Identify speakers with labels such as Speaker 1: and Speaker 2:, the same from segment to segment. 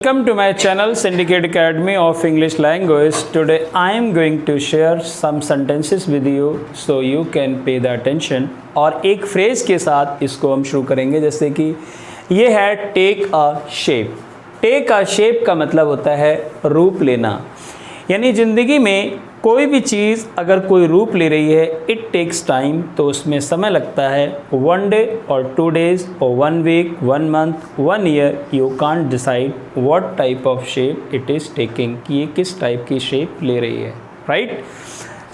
Speaker 1: Welcome to my channel Syndicate Academy of English Language. Today I am going to share some sentences with you so you can pay the attention. और एक phrase के साथ इसको हम शुरू करेंगे, जैसे कि ये है take a shape. Take a shape का मतलब होता है रूप लेना, यानी ज़िंदगी में कोई भी चीज़ अगर कोई रूप ले रही है इट टेक्स टाइम, तो उसमें समय लगता है 1 डे और 2 डेज और 1 week, 1 month, 1 year. You can't decide what type of shape it is taking, कि ये किस टाइप की शेप ले रही है, राइट।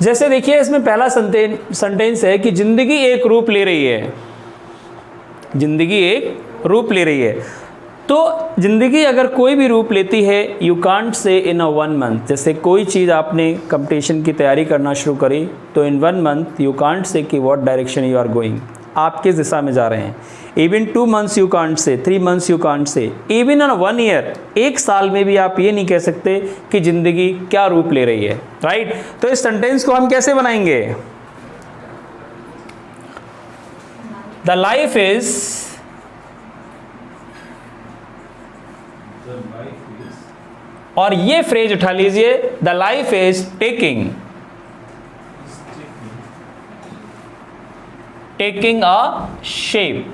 Speaker 1: जैसे देखिए इसमें पहला सेंटेंस है कि ज़िंदगी एक रूप ले रही है। ज़िंदगी एक रूप ले रही है, तो ज़िंदगी अगर कोई भी रूप लेती है यू कांट से इन अ 1 मंथ। जैसे कोई चीज़ आपने कंपटीशन की तैयारी करना शुरू करी, तो इन 1 मंथ यू कांट से कि what direction you are going, आप किस दिशा में जा रहे हैं। इवन 2 मंथ्स यू कांट से, 3 मंथ्स यू कांट से, इवन इन 1 ईयर, एक साल में भी आप ये नहीं कह सकते कि ज़िंदगी क्या रूप ले रही है, राइट। तो इस सेंटेंस को हम कैसे बनाएंगे? द लाइफ इज और ये फ्रेज उठा लीजिए, the life is taking a shape.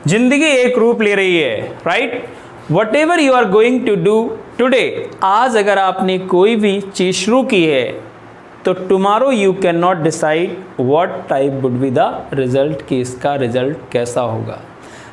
Speaker 1: जिंदगी एक रूप ले रही है, right. Whatever you are going to do today, आज अगर आपने कोई भी चीज शुरू की है तो tomorrow you can not decide what type would be the result, कि इसका रिजल्ट कैसा होगा।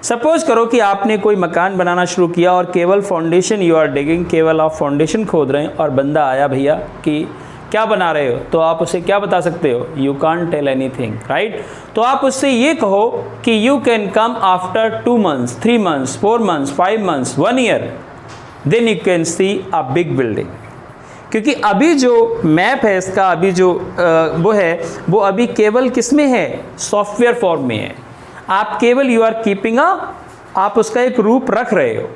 Speaker 1: सपोज करो कि आपने कोई मकान बनाना शुरू किया और केवल फाउंडेशन यू आर डिगिंग, केवल आप फाउंडेशन खोद रहे हैं और बंदा आया भैया कि क्या बना रहे हो, तो आप उसे क्या बता सकते हो? You can't tell anything, right. तो आप उससे ये कहो कि you can come after 2 months, 3 months, 4 months, 5 months, 1 year, then you can see a big building. क्योंकि अभी जो मैप है इसका, अभी जो वो है वो अभी केवल किस में है? सॉफ्टवेयर फॉर्म में है। आप केवल यू आर कीपिंग आप उसका एक रूप रख रहे हो,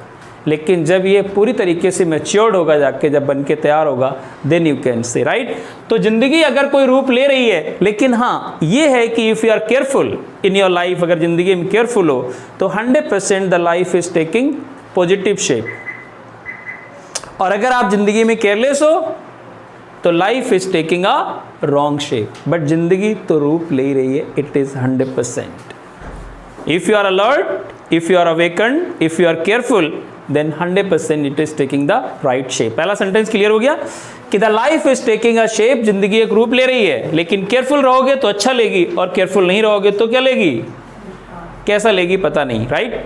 Speaker 1: लेकिन जब ये पूरी तरीके से मैच्योर्ड होगा, जाके जब बन के तैयार होगा, then you can say, right. तो ज़िंदगी अगर कोई रूप ले रही है, लेकिन हाँ ये है कि if you are careful in your life, अगर ज़िंदगी में केयरफुल हो तो 100% the life is taking positive shape. और अगर आप ज़िंदगी में केयरलेस हो तो life is taking a wrong shape. But ज़िंदगी तो रूप ले रही है, it is 100%। If you are alert, if you are awakened, if you are careful, then 100% it is taking the right shape. पहला सेंटेंस क्लियर हो गया कि the life is taking a shape, जिंदगी एक रूप ले रही है, लेकिन केयरफुल रहोगे तो अच्छा लेगी और केयरफुल नहीं रहोगे तो क्या लेगी, कैसा लेगी पता नहीं, राइट।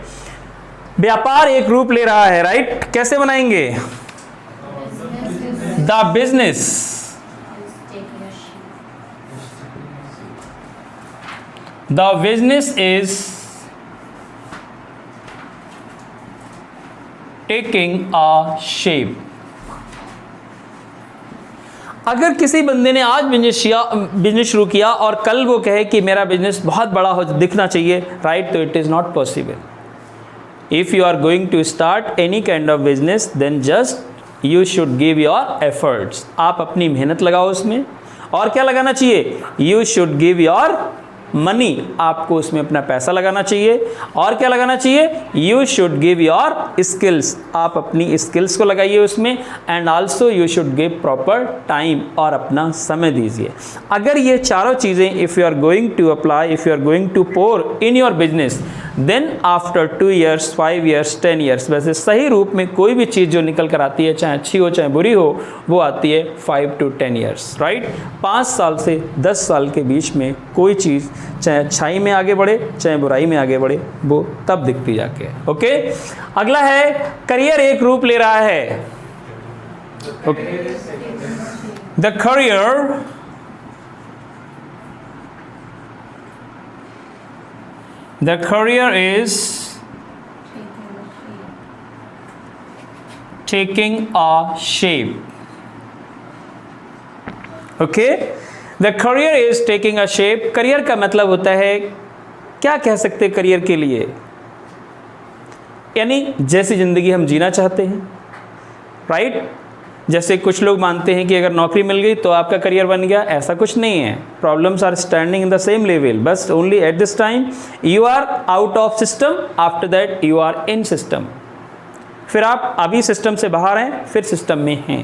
Speaker 1: व्यापार एक रूप ले रहा है, राइट। कैसे बनाएंगे? The business is taking a shape. अगर किसी बंदे ने आज बिजनेस शुरू किया और कल वो कहे कि मेरा बिजनेस बहुत बड़ा हो दिखना चाहिए, राइट, तो it is not possible. If you are going to start any kind of business, then just you should give your efforts. आप अपनी मेहनत लगाओ उसमें, और क्या लगाना चाहिए? You should give your money, आपको उसमें अपना पैसा लगाना चाहिए। और क्या लगाना चाहिए? You should give your skills, आप अपनी स्किल्स को लगाइए उसमें। And also you should give proper time, और अपना समय दीजिए। अगर ये चारों चीज़ें if you are going to apply, if you are going to pour in your business, then after 2 years, 5 years, 10 years, वैसे सही रूप में कोई भी चीज़ जो निकल कर आती है, चाहे अच्छी हो चाहे बुरी हो, वो आती है 5 to 10 years, राइट। 5 साल से 10 साल के बीच में कोई चीज़ चाहे अच्छाई में आगे बढ़े चाहे बुराई में आगे बढ़े, वो तब दिखती जाके। ओके, अगला है करियर एक रूप ले रहा है। The career is taking a shape. Okay, the career is taking a shape. Career का मतलब होता है, क्या कह सकते हैं करियर के लिए? यानी जैसी ज़िंदगी हम जीना चाहते हैं, राइट। जैसे कुछ लोग मानते हैं कि अगर नौकरी मिल गई तो आपका करियर बन गया, ऐसा कुछ नहीं है। Problems are standing in the same level, बस only at this time you are out of system, after that you are in system. फिर आप अभी सिस्टम से बाहर हैं, फिर सिस्टम में हैं,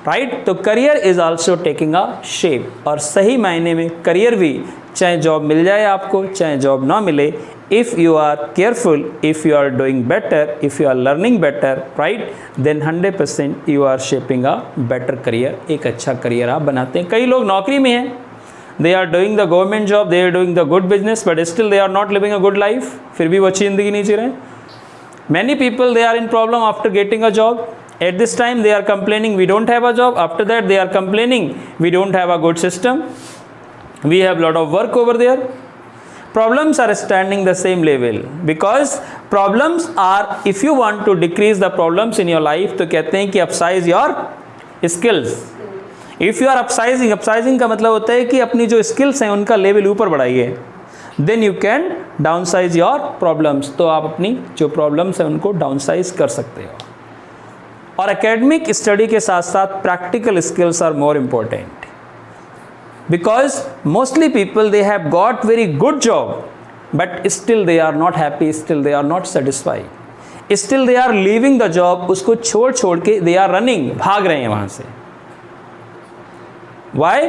Speaker 1: राइट। तो career is also taking a shape, और सही मायने में करियर भी, चाहे जॉब मिल जाए आपको चाहे जॉब ना मिले, if you are careful, if you are doing better, if you are learning better, right, then 100% you are shaping a better career, एक अच्छा करियर आप बनाते हैं। कई लोग नौकरी में हैं, they are doing the government job, they are doing the good business, but still they are not living a good life, फिर भी वो अच्छी ज़िंदगी नहीं जी रहे। Many people they are in problem after getting a job, at this time they are complaining we don't have a job, after that they are complaining we don't have a good system, we have lot of work over there. Problems are standing the same level, because problems are, if you want to decrease the problems in your life, तो कहते हैं कि upsize your skills. If you are upsizing का मतलब होता है कि अपनी जो skills हैं उनका level ऊपर बढ़ाइए, then you can downsize your problems. तो आप अपनी जो problems हैं उनको downsize कर सकते हो। और academic study के साथ साथ practical skills are more important. Because mostly people they have got very good job, but still they are not happy, still they are not satisfied, still they are leaving the job, उसको छोड़ के they are running, भाग रहे हैं वहाँ से। Why?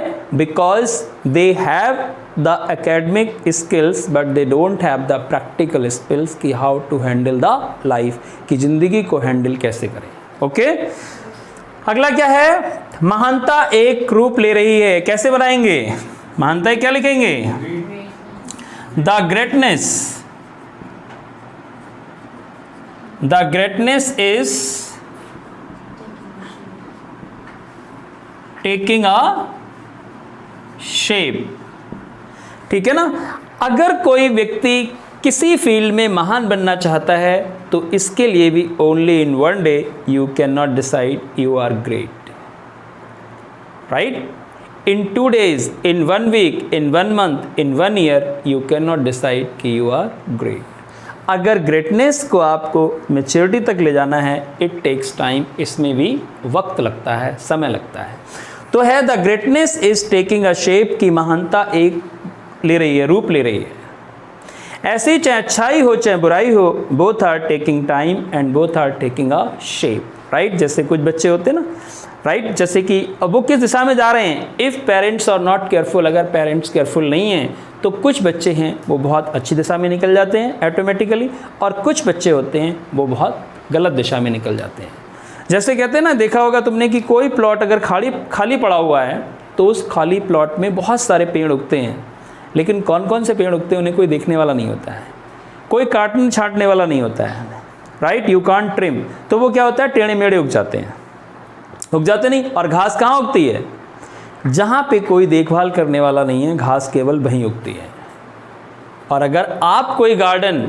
Speaker 1: Because they have the academic skills but they don't have the practical skills कि how to handle the life, कि ज़िंदगी को handle कैसे करें। ओके अगला क्या है, महानता एक रूप ले रही है। कैसे बनाएंगे महानता, क्या लिखेंगे, the greatness is taking a shape. ठीक है ना। अगर कोई व्यक्ति किसी फील्ड में महान बनना चाहता है तो इसके लिए भी only in one day you can not decide you are great, right. In 2 days, in 1 week, in 1 month, in 1 year, you cannot decide कि you are great। अगर ग्रेटनेस को आपको मैच्योरिटी तक ले जाना है, इट टेक्स टाइम, इसमें भी वक्त लगता है, समय लगता है। तो है the greatness is taking a shape, की महानता एक ले रही है, रूप ले रही है। ऐसे ही चाहे अच्छाई हो चाहे बुराई हो, both are taking time and both are taking a shape, right. जैसे कुछ बच्चे होते हैं ना, राइट, जैसे कि अब वो किस दिशा में जा रहे हैं, if parents are not careful, अगर पेरेंट्स केयरफुल नहीं हैं तो कुछ बच्चे हैं वो बहुत अच्छी दिशा में निकल जाते हैं ऑटोमेटिकली, और कुछ बच्चे होते हैं वो बहुत गलत दिशा में निकल जाते हैं। जैसे कहते हैं ना, देखा होगा तुमने कि कोई प्लॉट अगर खाली पड़ा हुआ है तो उस खाली प्लॉट में बहुत सारे पेड़ उगते हैं, लेकिन कौन कौन से पेड़ उगते हैं उन्हें कोई देखने वाला नहीं होता है, कोई काटने छांटने वाला नहीं होता है, राइट। यू कांट ट्रिम, तो वो क्या होता है, टेढ़े मेढ़े उग जाते हैं, उग जाते नहीं। और घास कहाँ उगती है, जहाँ पे कोई देखभाल करने वाला नहीं है, घास केवल वहीं उगती है। और अगर आप कोई गार्डन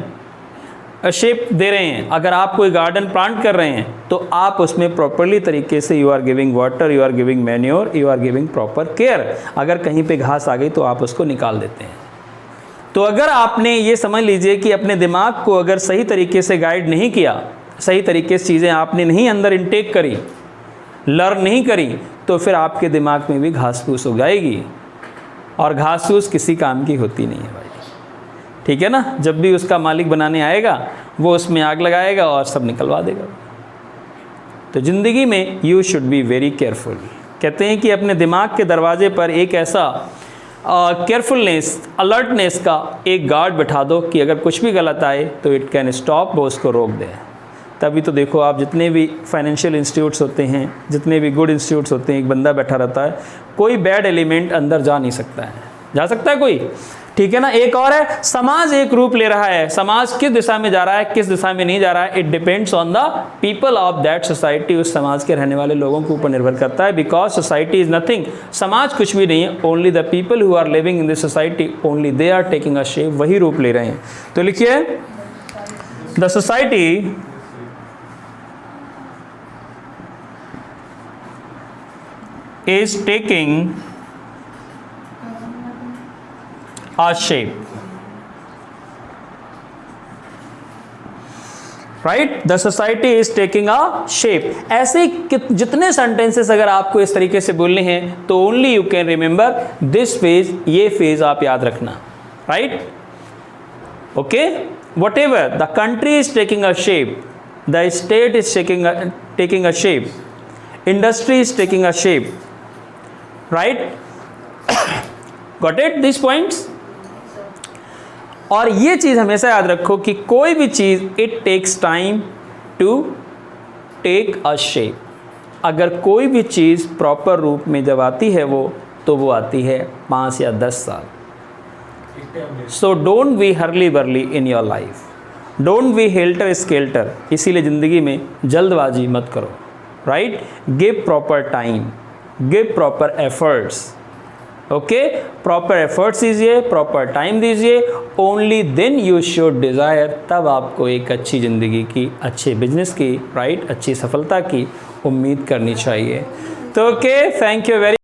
Speaker 1: शेप दे रहे हैं, अगर आप कोई गार्डन प्लांट कर रहे हैं, तो आप उसमें प्रॉपरली तरीके से you are giving water, you are giving manure, you are giving proper care. अगर कहीं पे घास आ गई तो आप उसको निकाल देते हैं। तो अगर आपने ये समझ लीजिए कि अपने दिमाग को अगर सही तरीके से गाइड नहीं किया, सही तरीके से चीज़ें आपने नहीं अंदर इनटेक करी, लर्न नहीं करी, तो फिर आपके दिमाग में भी घास फूस हो जाएगी, और घास फूस किसी काम की होती नहीं है भाई, ठीक है ना। जब भी उसका मालिक बनाने आएगा वो उसमें आग लगाएगा और सब निकलवा देगा। तो ज़िंदगी में you should be very careful. कहते हैं कि अपने दिमाग के दरवाजे पर एक ऐसा केयरफुलनेस, अलर्टनेस का एक गार्ड बैठा दो कि अगर कुछ भी गलत आए तो इट कैन स्टॉप, वो उसको रोक दे। तभी तो देखो आप, जितने भी फाइनेंशियल इंस्टीट्यूट्स होते हैं, जितने भी गुड इंस्टीट्यूट्स होते हैं, एक बंदा बैठा रहता है, कोई बैड एलिमेंट अंदर जा नहीं सकता है। जा सकता है कोई, ठीक है ना। एक और है, समाज एक रूप ले रहा है। समाज किस दिशा में जा रहा है, किस दिशा में नहीं जा रहा है, it depends on the people of that society. उस समाज के रहने वाले लोगों के ऊपर निर्भर करता है। बिकॉज सोसाइटी इज नथिंग, समाज कुछ भी नहीं है, only the people who are living in this society, only they are taking a shape, वही रूप ले रहे हैं। तो लिखिए, the society is taking a shape। Right, the society is taking a shape. ऐसे जितने सेंटेंसेस अगर आपको इस तरीके से बोलने हैं तो only you can remember this phase, ये फेज आप याद रखना, right. Okay, whatever the country is taking a shape, the state is taking a shape, industry is taking a shape, right. Got it this points. और ये चीज़ हमेशा याद रखो कि कोई भी चीज़ it takes time to take a shape. अगर कोई भी चीज़ प्रॉपर रूप में जब आती है वो आती है 5 या 10 साल। So don't be hurly burly in your life, don't be helter skelter. इसीलिए ज़िंदगी में जल्दबाजी मत करो, right. Give proper time, give proper efforts, okay, proper efforts दीजिए, प्रॉपर टाइम दीजिए, only then you should desire. तब आपको एक अच्छी ज़िंदगी की, अच्छे बिजनेस की, राइट, अच्छी सफलता की उम्मीद करनी चाहिए। तो ओके, थैंक यू वेरी